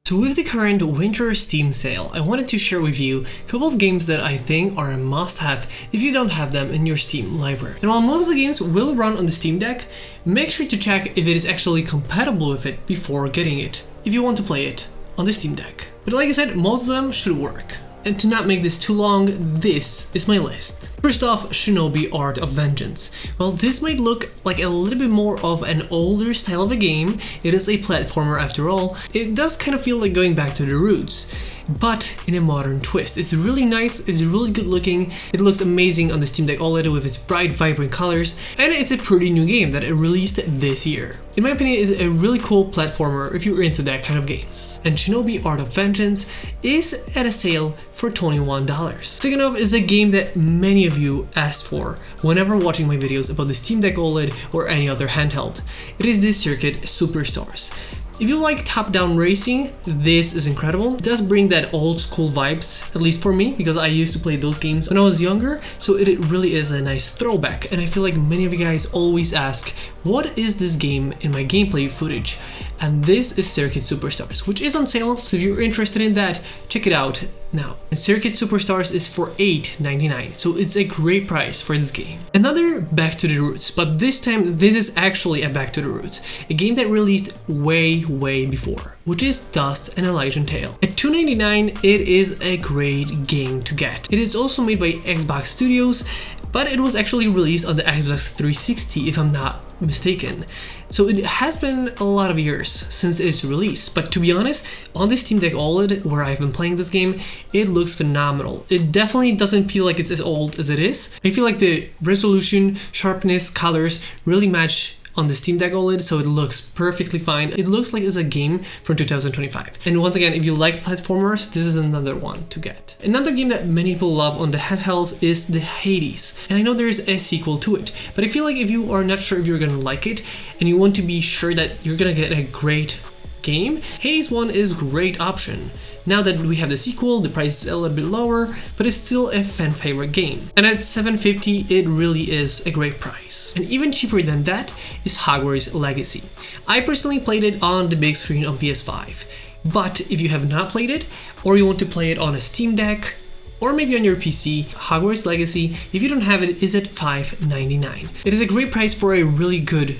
So with the current winter Steam sale, I wanted to share with you a couple of games that I think are a must-have if you don't have them in your Steam library. And while most of the games will run on the Steam Deck, make sure to check if it is actually compatible with it before getting it, if you want to play it on the Steam Deck. But like I said, most of them should work. And to not make this too long, this is my list. First off, Shinobi Art of Vengeance. Well, this might look like a little bit more of an older style of a game. It is a platformer after all. It does kind of feel like going back to the roots, but in a modern twist. It's really nice, it's really good looking, it looks amazing on the Steam Deck OLED with its bright, vibrant colors, and it's a pretty new game that it released this year. In my opinion, it's a really cool platformer if you're into that kind of games. And Shinobi Art of Vengeance is at a sale for $21. Second off is a game that many of you asked for whenever watching my videos about the Steam Deck OLED or any other handheld. It is the Circuit Superstars. If you like top-down racing, this is incredible. It does bring that old school vibes, at least for me, because I used to play those games when I was younger, so it really is a nice throwback. And I feel like many of you guys always ask, what is this game in my gameplay footage? And this is Circuit Superstars, which is on sale, so if you're interested in that, check it out now. And Circuit Superstars is for $8.99, so it's a great price for this game. Another Back to the Roots, but this time this is actually a Back to the Roots, a game that released way before, which is Dust and Elysian Tale. At $2.99, it is a great game to get. It is also made by Xbox Studios, but it was actually released on the Xbox 360 if I'm not mistaken. So it has been a lot of years since its release, but to be honest, on the Steam Deck OLED, where I've been playing this game, it looks phenomenal. It definitely doesn't feel like it's as old as it is. I feel like the resolution, sharpness, colors really match on the Steam Deck OLED, so it looks perfectly fine. It looks like it's a game from 2025. And once again, if you like platformers, this is another one to get. Another game that many people love on the handhelds is the Hades. And I know there's a sequel to it, but I feel like if you are not sure if you're gonna like it, and you want to be sure that you're gonna get a great game, Hades 1 is a great option. Now that we have the sequel, the price is a little bit lower, but it's still a fan favorite game. And at $7.50, it really is a great price. And even cheaper than that is Hogwarts Legacy. I personally played it on the big screen on PS5, but if you have not played it, or you want to play it on a Steam Deck, or maybe on your PC, Hogwarts Legacy, if you don't have it, is at $5.99. It is a great price for a really good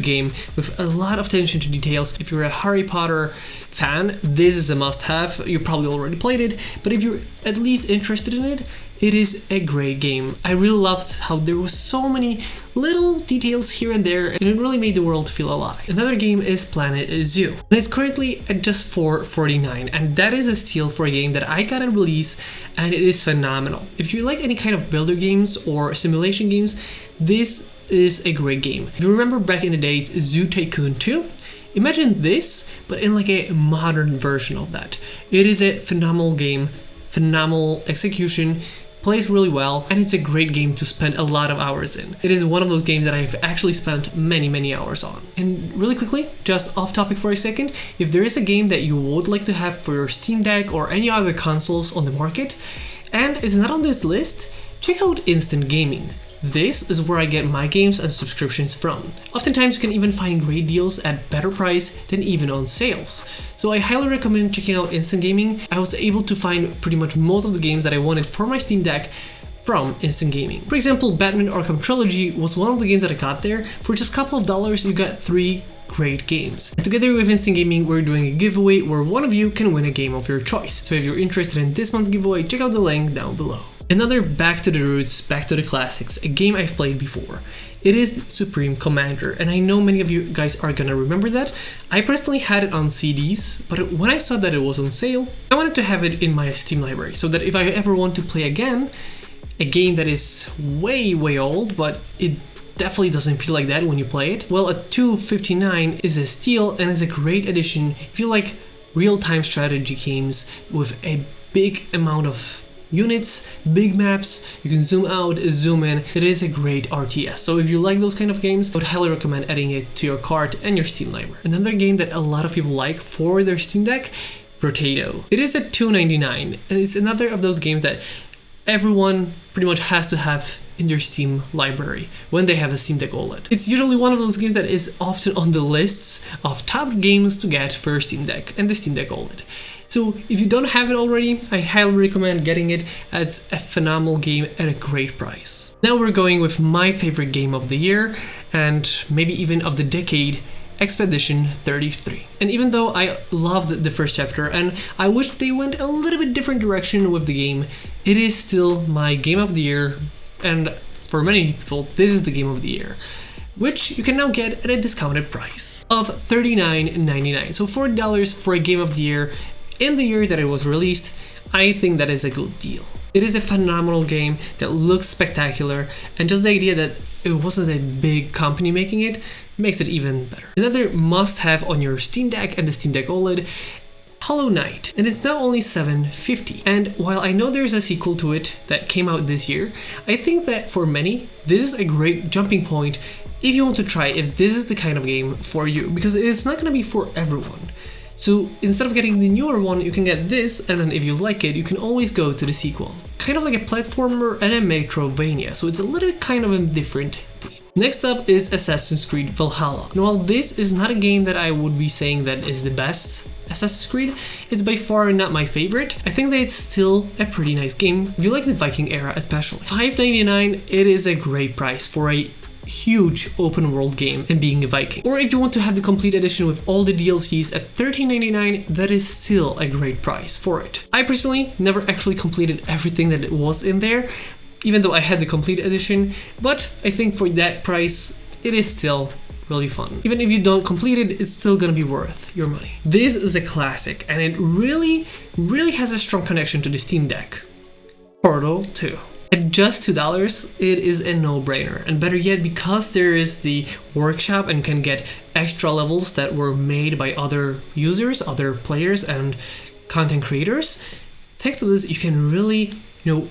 game with a lot of attention to details. If you're a Harry Potter fan, this is a must-have. You probably already played it, but if you're at least interested in it, it is a great game. I really loved how there was so many little details here and there, and it really made the world feel alive. Another game is Planet Zoo, and it's currently at just $4.49, and that is a steal for a game that I got at release, and it is phenomenal. If you like any kind of builder games or simulation games, this is a great game. If you remember back in the days, Zoo Tycoon 2, imagine this, but in like a modern version of that. It is a phenomenal game, phenomenal execution, plays really well, and it's a great game to spend a lot of hours in. It is one of those games that I've actually spent many hours on. And really quickly, just off topic for a second, if there is a game that you would like to have for your Steam Deck or any other consoles on the market, and it's not on this list, check out Instant Gaming. This is where I get my games and subscriptions from. Oftentimes you can even find great deals at better price than even on sales. So I highly recommend checking out Instant Gaming. I was able to find pretty much most of the games that I wanted for my Steam Deck from Instant Gaming. For example, Batman Arkham Trilogy was one of the games that I got there. For just a couple of dollars, you got 3 great games. And together with Instant Gaming, we're doing a giveaway where one of you can win a game of your choice. So if you're interested in this month's giveaway, check out the link down below. Another Back to the Roots, Back to the Classics, a game I've played before. It is Supreme Commander, and I know many of you guys are gonna remember that. I personally had it on CDs, but when I saw that it was on sale, I wanted to have it in my Steam library, so that if I ever want to play again, a game that is way old, but it definitely doesn't feel like that when you play it, well, at $2.59 is a steal and is a great addition if you like real-time strategy games with a big amount of units, big maps, you can zoom out, zoom in. It is a great RTS. So if you like those kind of games, I would highly recommend adding it to your cart and your Steam library. Another game that a lot of people like for their Steam Deck, Brotato. It is at $2.99, and it's another of those games that everyone pretty much has to have in your Steam library when they have a Steam Deck OLED. It's usually one of those games that is often on the lists of top games to get for your Steam Deck and the Steam Deck OLED. So if you don't have it already, I highly recommend getting it. It's a phenomenal game at a great price. Now we're going with my favorite game of the year and maybe even of the decade, Expedition 33. And even though I loved the first chapter and I wish they went a little bit different direction with the game, it is still my game of the year, and for many people this is the game of the year, which you can now get at a discounted price of $39.99. So $40 for a game of the year in the year that it was released. I think that is a good deal. It is a phenomenal game that looks spectacular, and just the idea that it wasn't a big company making it makes it even better. Another must-have on your Steam Deck and the Steam Deck OLED, Hollow Knight, and it's now only $7.50. And while I know there's a sequel to it that came out this year, I think that for many, this is a great jumping point if you want to try if this is the kind of game for you, because it's not gonna be for everyone. So instead of getting the newer one, you can get this, and then if you like it, you can always go to the sequel. Kind of like a platformer and a Metrovania, so it's a little bit kind of a different theme. Next up is Assassin's Creed Valhalla. And while this is not a game that I would be saying that is the best Assassin's Creed, it's by far not my favorite. I think that it's still a pretty nice game if you like the Viking era especially. $5.99, it is a great price for a huge open world game and being a Viking. Or if you want to have the complete edition with all the DLCs at $13.99, that is still a great price for it. I personally never actually completed everything that was in there, even though I had the complete edition, but I think for that price, it is still really fun. Even if you don't complete it, it's still gonna be worth your money. This is a classic, and it really has a strong connection to the Steam Deck. Portal 2. At just $2, it is a no-brainer, and better yet, because there is the workshop and can get extra levels that were made by other users, other players, and content creators. Thanks to this, you can really,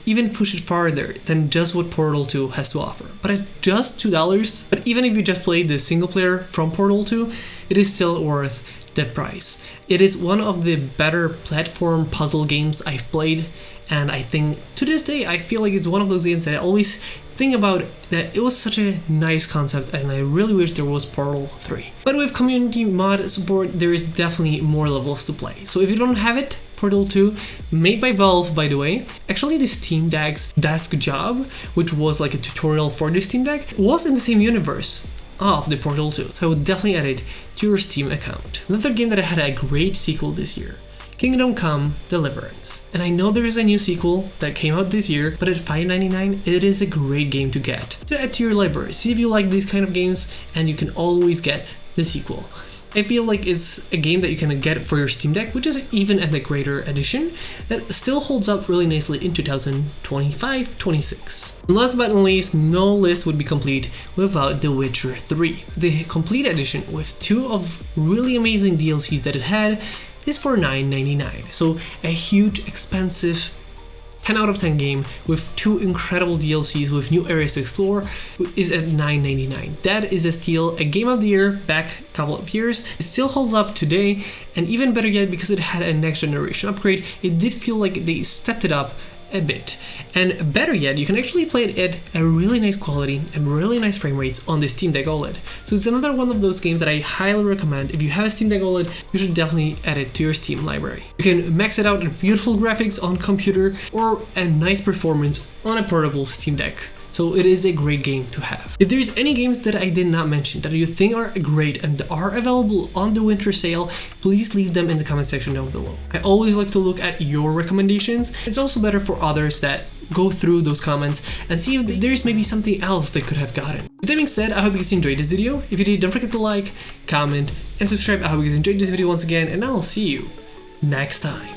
even push it farther than just what Portal 2 has to offer. But at just $2, but even if you just played the single player from Portal 2, it is still worth that price. It is one of the better platform puzzle games I've played, and I think to this day I feel like it's one of those games that I always think about, that it was such a nice concept, and I really wish there was Portal 3. But with community mod support, there is definitely more levels to play. So if you don't have it, Portal 2, made by Valve, by the way. Actually, the Steam Deck's Desk Job, which was like a tutorial for the Steam Deck, was in the same universe of the Portal 2. So I would definitely add it to your Steam account. Another game that had a great sequel this year, Kingdom Come: Deliverance. And I know there is a new sequel that came out this year, but at $5.99, it is a great game to get, to add to your library. See if you like these kind of games, and you can always get the sequel. I feel like it's a game that you can get for your Steam Deck, which is even at the greater edition, that still holds up really nicely in 2025-26. And last but not least, no list would be complete without The Witcher 3. The complete edition with 2 of really amazing DLCs that it had is for $9.99. So a huge, expensive 10 out of 10 game with 2 incredible DLCs with new areas to explore is at $9.99. That is a steal, a game of the year back a couple of years. It still holds up today, and even better yet, because it had a next generation upgrade, it did feel like they stepped it up a bit. And better yet, you can actually play it at a really nice quality and really nice frame rates on the Steam Deck OLED. So it's another one of those games that I highly recommend. If you have a Steam Deck OLED, you should definitely add it to your Steam library. You can max it out at beautiful graphics on computer or a nice performance on a portable Steam Deck. So it is a great game to have. If there's any games that I did not mention that you think are great and are available on the winter sale, please leave them in the comment section down below. I always like to look at your recommendations. It's also better for others that go through those comments and see if there's maybe something else they could have gotten. With that being said, I hope you guys enjoyed this video. If you did, don't forget to like, comment, and subscribe. I hope you guys enjoyed this video once again, and I'll see you next time.